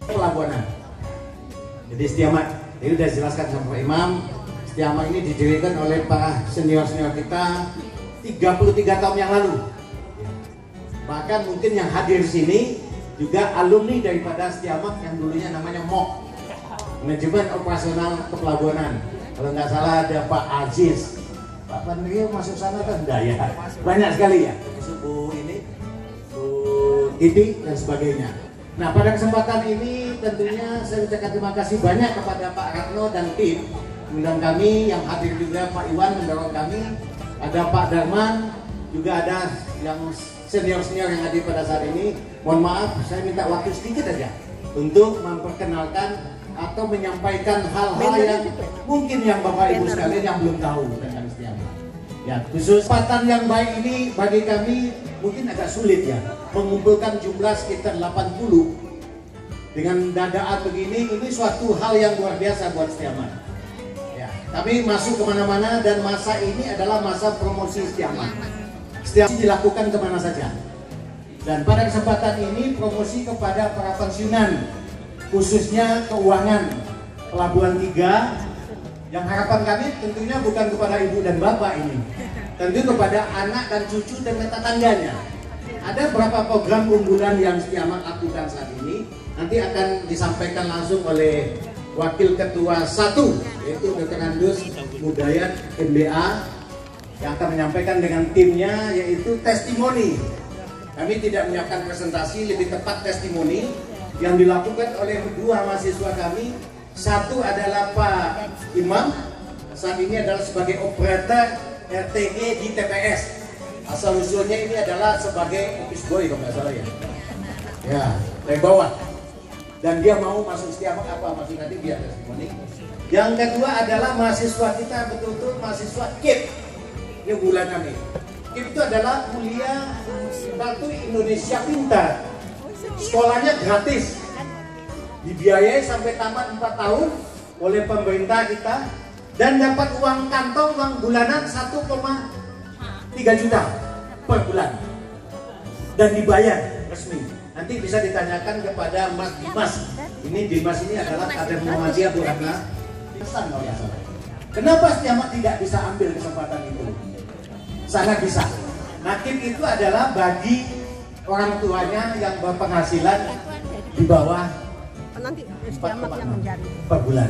Pelabuhanan. Jadi Setiamak, ini sudah dijelaskan sama Pak Imam. Setiamak ini didirikan oleh para senior-senior kita 33 tahun yang lalu. Bahkan mungkin yang hadir di sini juga alumni daripada Setiamak yang dulunya namanya MOK, Manajemen Operasional Kepelabuhanan. Kalau nggak salah ada Pak Aziz, Pak Pandrio masuk sana kan enggak ya? Banyak sekali ya. Bu ini, Bu Titi dan sebagainya. Nah, pada kesempatan ini tentunya saya ucapkan terima kasih banyak kepada Pak Ratno dan tim undang kami, yang hadir juga Pak Iwan mendorong kami, ada Pak Darman, juga ada yang senior-senior yang hadir pada saat ini. Mohon maaf, saya minta waktu sedikit aja untuk memperkenalkan atau menyampaikan hal-hal yang mungkin yang Bapak Ibu sekalian yang belum tahu tentang Setiamak. Ya, khusus kesempatan yang baik ini bagi kami mungkin agak sulit ya, mengumpulkan jumlah sekitar 80 dengan dadaan begini, ini suatu hal yang luar biasa buat Setiamak. Ya, kami masuk kemana-mana dan masa ini adalah masa promosi Setiamak. Setiamak dilakukan kemana saja. Dan pada kesempatan ini promosi kepada para pensiunan, khususnya keuangan Pelabuhan 3. Yang harapan kami tentunya bukan kepada ibu dan bapak ini, tentu kepada anak dan cucu dan tetangganya. Ada beberapa program unggulan yang Setiamak lakukan saat ini, nanti akan disampaikan langsung oleh Wakil Ketua 1, yaitu Dr. Andus Mudayat MBA, yang akan menyampaikan dengan timnya, yaitu testimoni. Kami tidak menyiapkan presentasi, lebih tepat testimoni yang dilakukan oleh kedua mahasiswa kami. Satu adalah Pak Imam, saat ini adalah sebagai operator RTG di TPS. Asal usulnya ini adalah sebagai office boy kalau nggak salah ya. Ya, dari bawah. Dan dia mau masuk Setiamak apa masih nanti biar testimoni. Yang kedua adalah mahasiswa kita, betul-betul mahasiswa KIP. Ini bulan kami. KIP itu adalah kuliah Kartu Indonesia Pintar. Sekolahnya gratis, dibiayai sampai tamat 4 tahun oleh pemerintah kita, dan dapat uang kantong, uang bulanan 1,3 juta per bulan, dan dibayar resmi. Nanti bisa ditanyakan kepada Mas Dimas. Ini Dimas ini adalah kader Muhammadiyah Bu Ratna. Kenapa Setiamak tidak bisa ambil kesempatan itu? Sangat bisa. Nakib itu adalah bagi orang tuanya yang berpenghasilan di bawah nanti Setiamak yang mencari per bulan.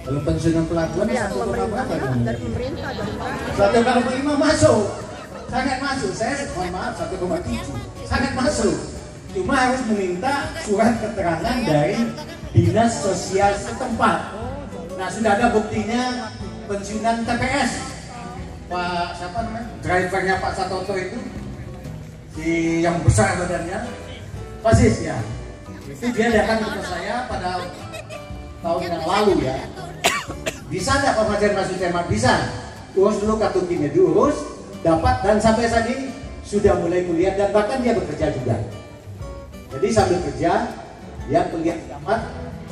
Kalau pensiunan pelabuhan ya, 1,5 dari pemerintah dari 1,5 masuk, sangat masuk. Saya mohon maaf 1,7 sangat masuk. Cuma harus meminta surat keterangan dari dinas sosial setempat. Nah, sudah ada buktinya pensiunan TPS. Pak siapa namanya? Drivernya Pak Satoto itu, si yang besar badannya, Pasis ya. Itu dia datang ke saya pada tahun yang lalu ya. Bisa nggak Pak Fajar masuk Setiamak? Bisa. Urus dulu kartu kimia, diurus, dapat, dan sampai saat ini sudah mulai kuliah dan bahkan dia bekerja juga. Jadi sambil kerja, dia kuliah Setiamak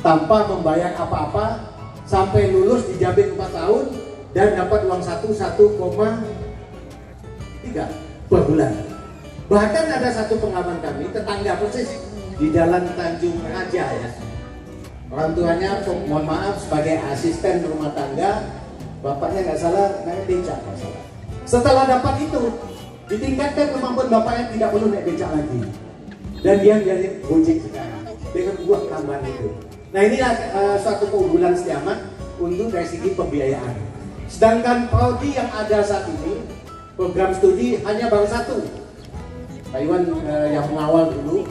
tanpa membayar apa-apa sampai lulus dijamin 4 tahun dan dapat uang 1,3 per bulan. Bahkan ada satu pengalaman kami, tetangga persis di Jalan Tanjung Raja ya. Orang tuanya, mohon maaf, sebagai asisten rumah tangga, bapaknya nggak salah, naik becak nggak salah. Setelah dapat itu, ditingkatkan kemampuan bapaknya, tidak perlu naik becak lagi. Dan dia jadi gojek sekarang dengan uang tambahan itu. Nah, inilah suatu keunggulan Setiamak untuk dari segi pembiayaan. Sedangkan prodi yang ada saat ini, program studi hanya baru satu. Pak Iwan yang mengawal dulu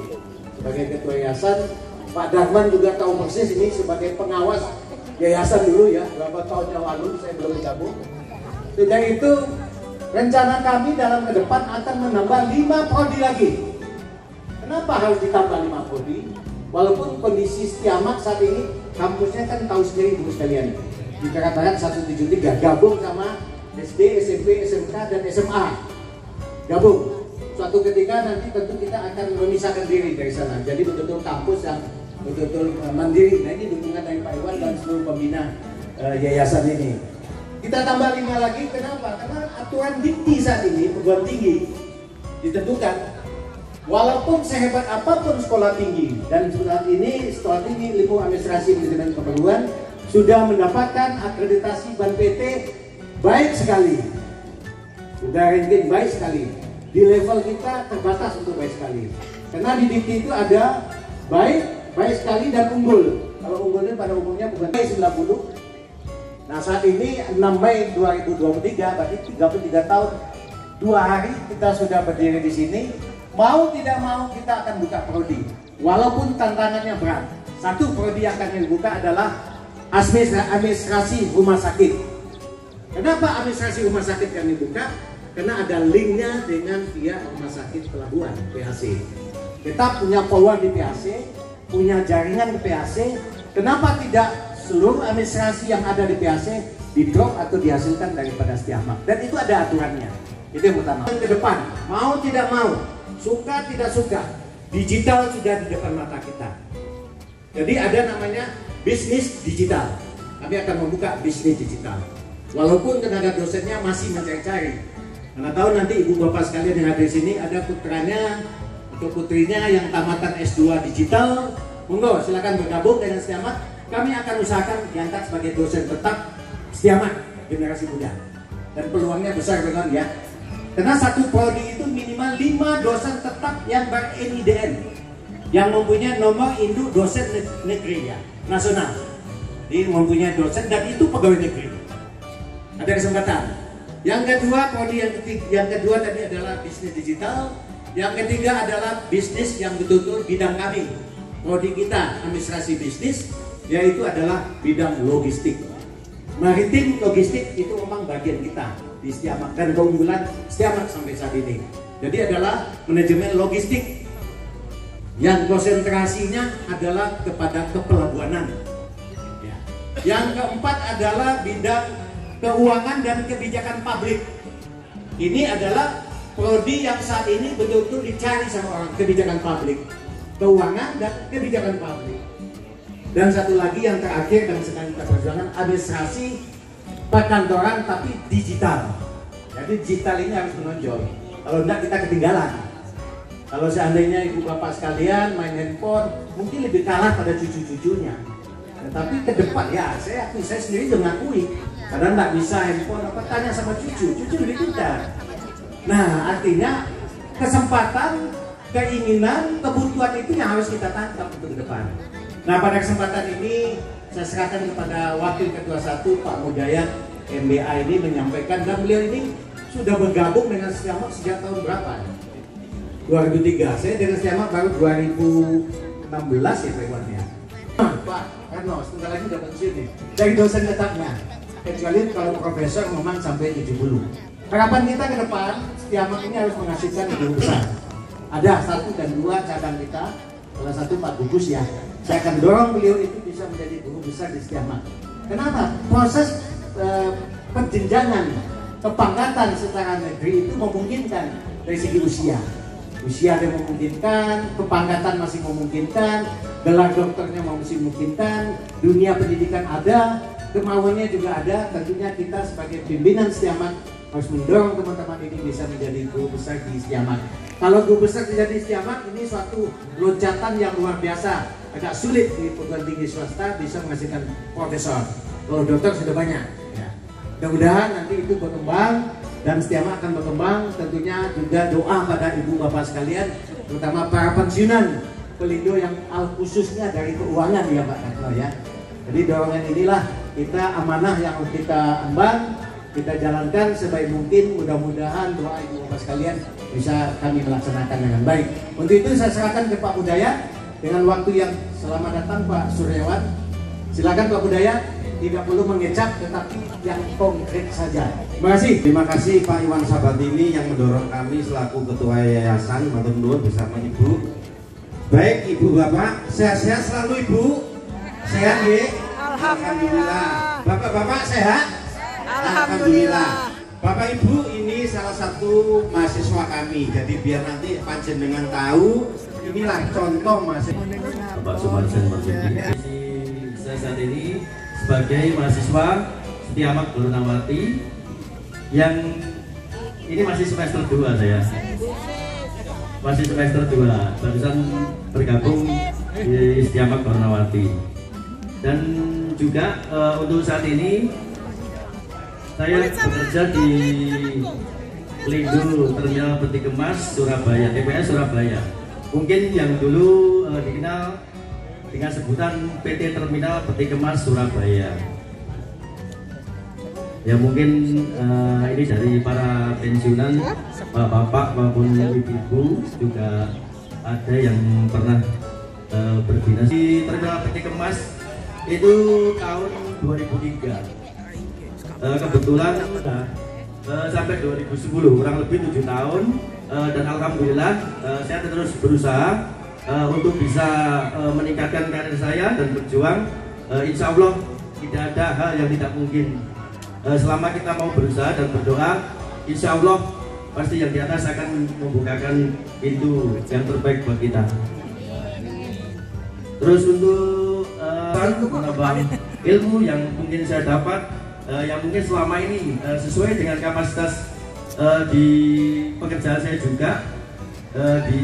sebagai ketua yayasan, Pak Darman juga tahu persis ini sebagai pengawas yayasan dulu ya, beberapa tahun yang lalu saya belum bergabung. Sudah itu rencana kami dalam ke depan akan menambah 5 prodi lagi. Kenapa harus ditambah 5 prodi? Walaupun kondisi Setiamak saat ini kampusnya kan tahu sendiri ibu sekalian, dikatakan 173 gabung sama SD, SMP, SMK dan SMA gabung. Suatu ketika nanti tentu kita akan memisahkan diri dari sana. Jadi betul-betul kampus yang betul-betul mandiri. Nah, ini dukungan dari Pak Iwan dan seluruh pembina yayasan ini. Kita tambah 5 lagi, kenapa? Karena aturan dikti saat ini perguruan tinggi ditentukan Walaupun sehebat apapun sekolah tinggi, dan saat ini sekolah tinggi ilmu administrasi manajemen keperluan sudah mendapatkan akreditasi BAN PT baik sekali, sudah ranking baik sekali. Di level kita terbatas untuk baik sekali, karena di Dikti itu ada baik sekali dan unggul. Kalau unggulnya pada umumnya bukan 90. Nah saat ini 6 Mei 2023, berarti 33 tahun 2 hari kita sudah berdiri di sini. Mau tidak mau kita akan buka prodi, walaupun tantangannya berat. Satu prodi yang akan dibuka adalah administrasi rumah sakit. Kenapa administrasi rumah sakit kami buka? Karena ada linknya dengan via rumah sakit pelabuhan PHC. Kita punya power di PHC, punya jaringan di PHC. Kenapa tidak seluruh administrasi yang ada di PHC di drop atau dihasilkan daripada Setiamak? Dan itu ada aturannya. Itu yang pertama. Ke depan, mau tidak mau, suka tidak suka, digital sudah di depan mata kita. Jadi ada namanya bisnis digital. Kami akan membuka bisnis digital. Walaupun tenaga dosennya masih mencari-cari. Karena tahu nanti ibu bapak sekalian yang ada di sini ada putranya atau putrinya yang tamatan S2 digital. Monggo silakan bergabung dengan Setiamak. Kami akan usahakan diangkat sebagai dosen tetap Setiamak generasi muda. Dan peluangnya besar banget ya. Karena satu prodi itu minimal 5 dosen tetap yang ber-NIDN, yang mempunyai nomor induk dosen negeri ya, nasional. Jadi mempunyai dosen dan itu pegawai negeri. Ada kesempatan. Yang kedua, prodi yang kedua tadi adalah bisnis digital. Yang ketiga adalah bisnis yang betul-betul bidang kami. Prodi kita administrasi bisnis, yaitu adalah bidang logistik. Maritim logistik itu memang bagian kita di Setiamak dan keunggulan Setiamak sampai saat ini. Jadi adalah manajemen logistik yang konsentrasinya adalah kepada kepelabuhanan. Ya. Yang keempat adalah bidang keuangan dan kebijakan publik. Ini adalah prodi yang saat ini betul-betul dicari sama orang, kebijakan publik, keuangan dan kebijakan publik. Dan satu lagi yang terakhir dan sedang kita perjuangkan, administrasi perkantoran tapi digital. Jadi digital ini harus menonjol. Kalau tidak kita ketinggalan. Kalau seandainya ibu bapak sekalian main handphone, mungkin lebih kalah pada cucu-cucunya. Tetapi ke depan ya, saya sendiri juga mengakui. Karena tidak bisa handphone apa tanya sama cucu lebih pintar. Nah artinya kesempatan, keinginan, kebutuhan itu yang harus kita tangkap untuk ke depan. Nah pada kesempatan ini saya serahkan kepada Wakil Ketua 1 Pak Mudayat MBA ini menyampaikan, dan beliau ini sudah bergabung dengan Setiamak sejak tahun berapa? 2003. Saya dengan Setiamak baru 2016 ya Pak Iwan ya. Pak Karno sebentar lagi udah pensiun nih dari dosen tetapnya. Kecuali kalau profesor memang sampai 70. Harapan kita ke depan Setiamak ini harus menghasilkan guru besar. Ada 1 dan 2 cadang kita. Salah satu Pak Gugus ya. Saya akan dorong beliau itu bisa menjadi guru besar di Setiamak. Kenapa? Proses penjenjangan kepangkatan secara negeri itu memungkinkan dari segi usia. Usia ada memungkinkan, kepangkatan masih memungkinkan, gelar dokternya masih memungkinkan, dunia pendidikan ada, kemauannya juga ada. Tentunya kita sebagai pimpinan Setiamak harus mendorong teman-teman ini bisa menjadi guru besar di Setiamak. Kalau guru besar menjadi Setiamak ini suatu loncatan yang luar biasa. Agak sulit di perguruan tinggi swasta bisa menghasilkan profesor. Kalau dokter sudah banyak. Ya. Mudah-mudahan nanti itu berkembang dan Setiamak akan berkembang. Tentunya juga doa pada ibu bapak sekalian, terutama para pensiunan pelindo yang khususnya dari keuangan ya Pak Karno ya. Jadi dorongan inilah kita amanah yang kita emban, kita jalankan sebaik mungkin. Mudah-mudahan doa ibu bapak sekalian bisa kami melaksanakan dengan baik. Untuk itu saya serahkan ke Pak Budaya dengan waktu yang selamat datang Pak Suryawan. Silakan Pak Budaya, tidak perlu mengecap tetapi yang konkret saja. Terima kasih. Terima kasih Pak Iwan Sabatini yang mendorong kami selaku Ketua Yayasan Matur Nuwun bersama Ibu. Baik Ibu Bapak, sehat-sehat selalu Ibu. Sehat ya? Alhamdulillah. Bapak-bapak sehat? Alhamdulillah. Bapak Ibu ini salah satu mahasiswa kami. Jadi biar nanti panjenengan tahu inilah contoh mahasiswa. Bapak Sumarsen Marsudi. Saya saat ini sebagai mahasiswa Setiamak Dornawati yang ini masih semester 2 saya. masih semester 2, barusan bergabung di Setiamak Warnawati. Dan juga untuk saat ini saya bekerja di Lindo Terminal Peti Kemas Surabaya, TPS Surabaya. Mungkin yang dulu dikenal dengan sebutan PT Terminal Peti Kemas Surabaya. Ya mungkin ini dari para pensiunan, bapak maupun ibu-ibu juga ada yang pernah berdinas di Terminal Peti Kemas itu tahun 2003. Kebetulan sampai 2010, kurang lebih 7 tahun, dan alhamdulillah saya terus berusaha untuk bisa meningkatkan karir saya dan berjuang. Insya Allah tidak ada hal yang tidak mungkin. Selama kita mau berusaha dan berdoa, insya Allah pasti yang di atas akan membukakan pintu yang terbaik buat kita. Terus untuk menambah ilmu yang mungkin saya dapat, yang mungkin selama ini sesuai dengan kapasitas di pekerjaan saya juga, di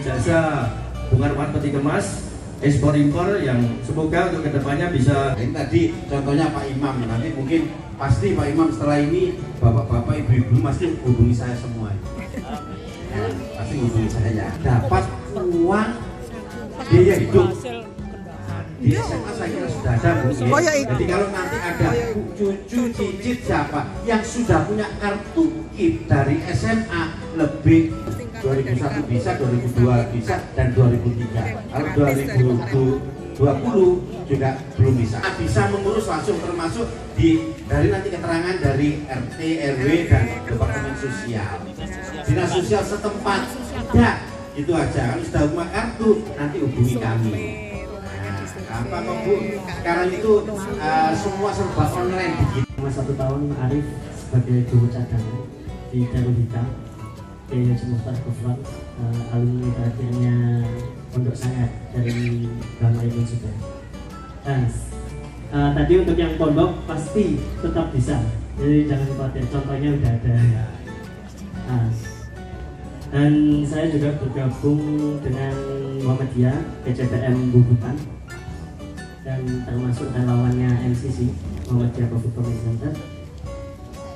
jasa Bongkar Muat Peti Kemas ekspor impor, yang semoga untuk kedepannya bisa. Ini tadi contohnya Pak Imam, nanti mungkin pasti Pak Imam setelah ini bapak-bapak ibu-ibu pasti hubungi saya semua ya, pasti hubungi saya, dapat uang biaya hidup. Di SMA saya kira sudah ada mungkin. Jadi kalau nanti ada cucu cicit siapa yang sudah punya kartu KIP dari SMA lebih 2001 bisa, 2002 bisa, dan 2003. Kalau 2020 juga belum bisa. Bisa mengurus langsung, termasuk dari nanti keterangan dari RT, RW, dan Departemen Sosial, Dinas Sosial setempat. Ya, itu aja. Kalau sudah punya kartu, nanti hubungi kami. Apa kok Bu? Sekarang itu semua serba online begitu. Selama 1 tahun Arif sebagai guru cadangan di Darul Hitam Haji Mukhtar Gufron, alumni terakhirnya Pondok Sangat dari Bama Ibn Sudah. Tadi untuk yang pondok pasti tetap bisa, jadi jangan khawatir, contohnya udah ada. Dan saya juga bergabung dengan Muhammadiyah PCPM Bubutan dan termasuk relawannya MCC, Muhammadiyah Covid Community Center.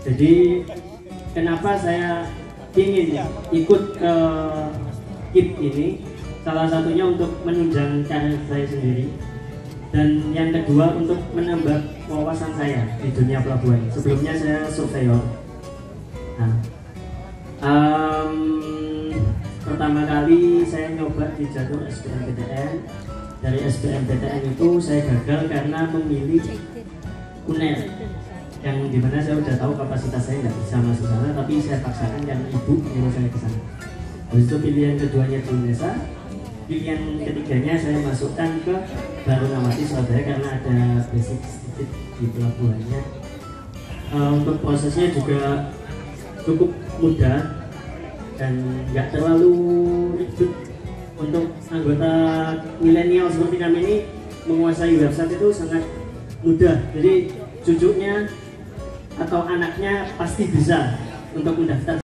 Jadi kenapa saya ingin ikut ke KIP ini? Salah satunya untuk menunjang karir saya sendiri, dan yang kedua untuk menambah wawasan saya di dunia pelabuhan. Sebelumnya saya surveyor. Pertama kali saya nyoba di jalur SBMPTN. Dari SBMPTN itu saya gagal karena memilih UNER, yang dimana saya udah tahu kapasitas saya nggak bisa masuk sana, tapi saya paksakan karena ibu nyuruh saya ke sana. Habis itu pilihan keduanya di UNESA, pilihan ketiganya saya masukkan ke Warnawati Surabaya karena ada basic sedikit di pelabuhannya. Untuk prosesnya juga cukup mudah dan nggak terlalu ribet. Untuk anggota milenial seperti kami ini menguasai website itu sangat mudah, jadi cucunya atau anaknya pasti bisa untuk mendaftar